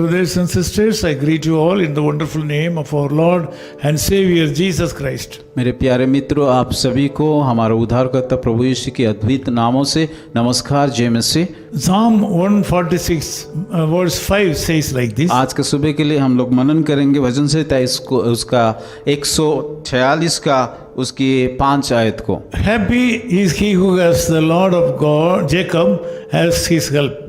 Brothers and sisters, I greet you all in the wonderful name of our Lord and Savior Jesus Christ. मेरे प्यारे मित्रों, आप सभी को हमारा उद्धारकर्ता प्रभु यीशु के अद्भुत नामों से नमस्कार। जय मसीह। Psalm 146 verse 5 says like this. आज के सुबह के लिए हम लोग मनन करेंगे भजन संहिता इसको उसका 146 का उसकी 5 आयत को। Happy is he who has the Lord of God, Jacob, as his help,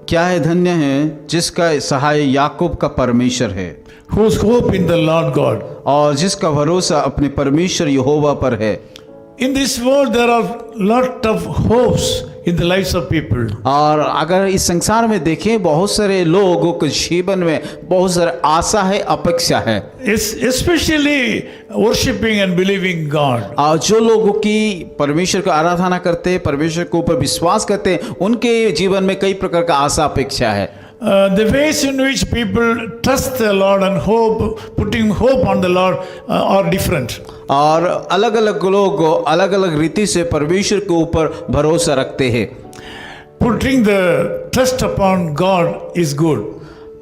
क्या है, धन्य है जिसका सहाय याकूब का परमेश्वर है, whose hope in the Lord God. और जिसका भरोसा अपने परमेश्वर यहोवा पर है। In this world there are lot of hopes in the lives of people. और अगर इस संसार में देखें, बहुत सारे लोगों के जीवन में बहुत सारे आशा है, अपेक्षा है, Especially worshiping and believing God. और जो लोगों की परमेश्वर का आराधना करते हैं, परमेश्वर के ऊपर विश्वास करते हैं, उनके जीवन में कई प्रकार का आशा अपेक्षा है। The ways in which people trust the Lord and hope, putting hope on the Lord, are different. और अलग अलग लोग अलग अलग रीति से परमेश्वर के ऊपर भरोसा रखते हैं। Putting the trust upon God is good.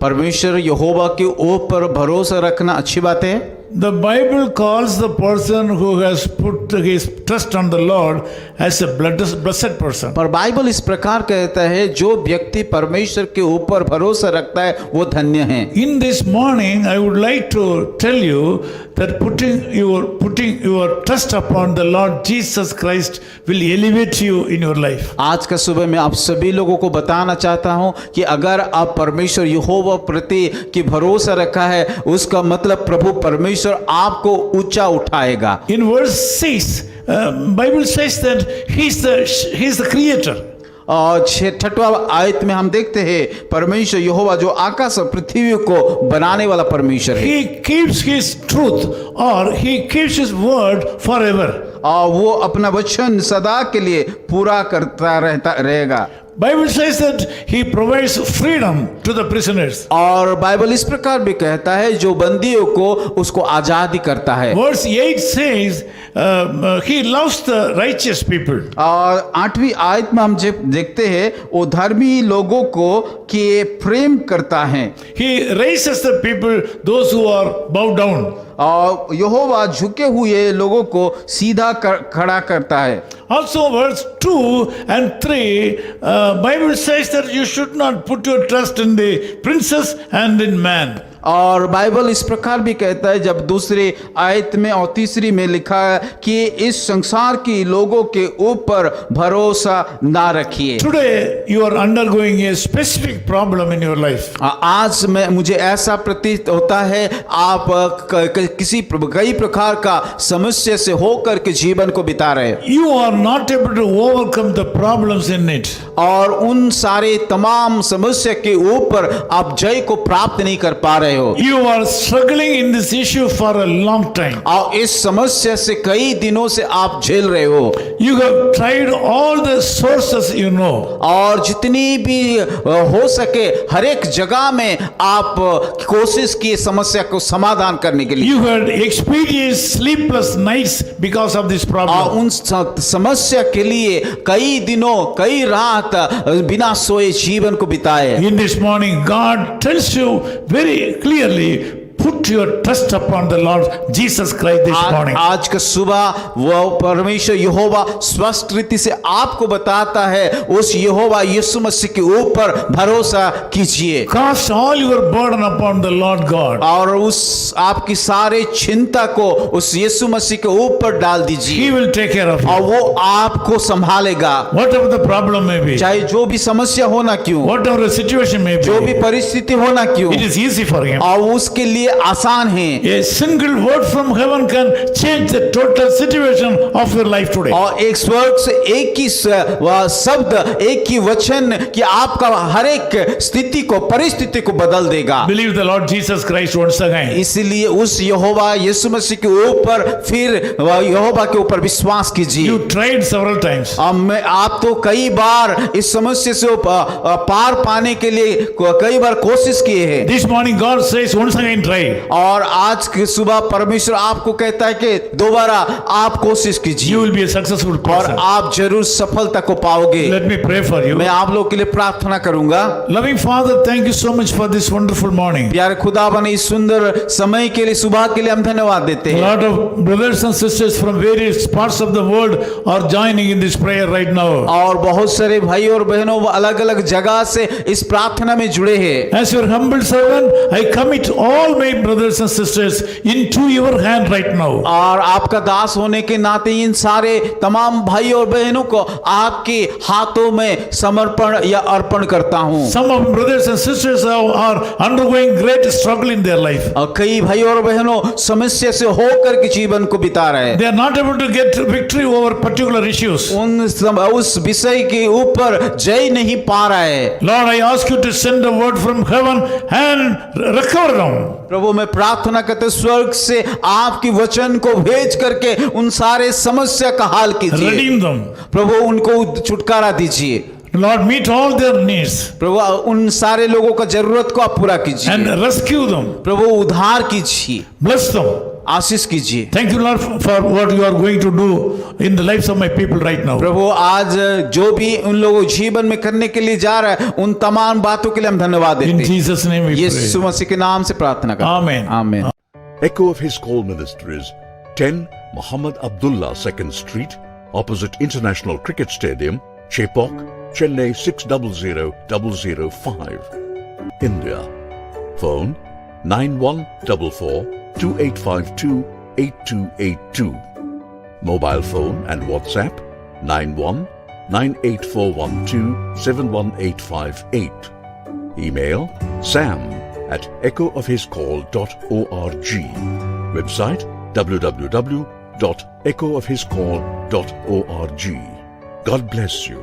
परमेश्वर यहोवा के ऊपर भरोसा रखना अच्छी बात है। The Bible calls the person who has put his trust on the Lord as a blessed person. पर बाइबल इस प्रकार कहता है, जो व्यक्ति परमेश्वर के ऊपर भरोसा रखता है वो धन्य है। In this morning, I would like to tell you that putting your trust upon the Lord Jesus Christ will elevate you in your life. आज का सुबह मैं आप सभी लोगों को बताना चाहता हूं कि अगर आप परमेश्वर यहोवा प्रति की भरोसा रखा है, उसका मतलब प्रभु परमेश्वर आपको ऊंचा उठाएगा। In verse 6, Bible says that he's the creator. और 6वां आयत में हम देखते हैं परमेश्वर यहोवा जो आकाश और पृथ्वी को बनाने वाला परमेश्वर है। He keeps his truth or he keeps his word forever. और वो अपना वचन सदा के लिए पूरा करता रहेगा। Bible says that he provides freedom to the prisoners. और बाइबल इस प्रकार भी कहता है, जो बंदियों को उसको आजादी करता है। Verse 8 says he loves the righteous people. और 8वीं आयत में हम देखते हैं वो धर्मी लोगों को कि प्रेम करता है। He raises the people, those who are bowed down. और यहोवा झुके हुए लोगों को सीधा खड़ा करता है। Also verse 2 and 3, Bible says that you should not put your trust in the princes and in man. और बाइबल इस प्रकार भी कहता है, जब दूसरे आयत में और तीसरी में लिखा है कि इस संसार की लोगों के ऊपर भरोसा ना रखिए। Today you are undergoing a specific problem in your life. आज में मुझे ऐसा प्रतीत होता है आप कई प्रकार का समस्या से होकर के जीवन को बिता रहे हैं। You are not able to overcome the problems in it. और उन सारे तमाम समस्या के ऊपर आप जय को प्राप्त नहीं कर पा रहे हो। You are struggling in this issue for a long time. और इस समस्या से कई दिनों से आप झेल रहे हो। You have tried all the sources you know. और जितनी भी हो सके हर एक जगह में आप कोशिश की समस्या को समाधान करने के लिए। You had experienced sleepless nights because of this problem. और उन समस्या के लिए कई दिनों कई रात बिना सोए जीवन को बिताए। In this morning, God tells you very clearly, put your trust upon the Lord Jesus Christ this morning. आज का सुबह वो परमेश्वर यहोवा स्पष्ट रीति से आपको बताता है, उस यहोवा यीशु मसीह के ऊपर भरोसा कीजिए। Cast all your burden upon the Lord God. और उस आपकी सारे चिंता को उस यीशु मसीह के ऊपर डाल दीजिए। He will take care of और you. वो आपको संभालेगा। Whatever the problem may be, चाहे जो भी समस्या होना क्यों, whatever the situation may जो be, भी परिस्थिति होना क्यों, it is easy for Him. और उसके लिए आसान है। A single word from heaven can change the total situation of your life today. और एक स्वर्ग से एक ही शब्द, एक ही वचन कि आपका हर एक स्थिति को, परिस्थिति को बदल देगा। Believe the Lord Jesus Christ once again. इसलिए उस यहोवा यीशु मसीह के ऊपर फिर यहोवा के ऊपर विश्वास कीजिए। You tried several times. आप तो कई बार इस समस्या से पार पाने के लिए कई बार कोशिश किए हैं। This morning God says once again try try. और आज की सुबह परमेश्वर आपको कहता है कि दोबारा आप कोशिश You कीजिए will be a successful और person. आप जरूर सफलता को पाओगे। Let me pray for you. मैं आप लोग के लिए प्रार्थना करूंगा। Loving Father, thank you so much for this wonderful morning. प्यारे खुदावन, इस सुंदर समय के लिए, सुबह के लिए हम धन्यवाद देते A हैं। lot of brothers and sisters from various parts of the world are joining in this prayer right now. और बहुत सारे भाई और बहनों अलग अलग जगह से इस प्रार्थना में जुड़े हैं। As your humble servant, I commit all my brothers and sisters into your hand right now. और आपका दास होने के नाते इन सारे तमाम भाई और बहनों को आपके हाथों में समर्पण या अर्पण करता हूं। Some of my brothers and sisters are undergoing great struggle in their life. और कई भाई और बहनों समस्या से होकर के जीवन को बिता रहे हैं। They are not able to get victory over particular issues. उस विषय के ऊपर जय नहीं पा रहे हैं। Lord, I ask you to send a word from heaven and recover them. प्रभु, मैं प्रार्थना करते स्वर्ग से आपकी वचन को भेज करके उन सारे समस्या का हाल कीजिए। Redeem them. प्रभु, उनको छुटकारा दीजिए। Lord, meet all their needs प्रभु, उन सारे लोगों का जरूरत को आप पूरा कीजिए। and rescue them. प्रभु, उद्धार कीजिए, Bless them. आशीष कीजिए। Thank you, Lord, for what you are going to do in the lives of my people right now. प्रभु, आज जो भी उन लोगों जीवन में करने के लिए जा रहा है, उन तमाम बातों के लिए हम धन्यवाद In देते हैं। Jesus' name we Yeshu pray. मसीह के नाम से प्रार्थना करते हैं। Amen. आमीन। Echo of His Call Ministries, 10 Muhammad Abdullah 2nd Street, opposite International Cricket Stadium, Chepauk, Chennai 600005, India. Phone 9144-2852-8282. Mobile phone and WhatsApp 91-98412-71858. Email sam@echoofhiscall.org. Website www.echoofhiscall.org. God bless you.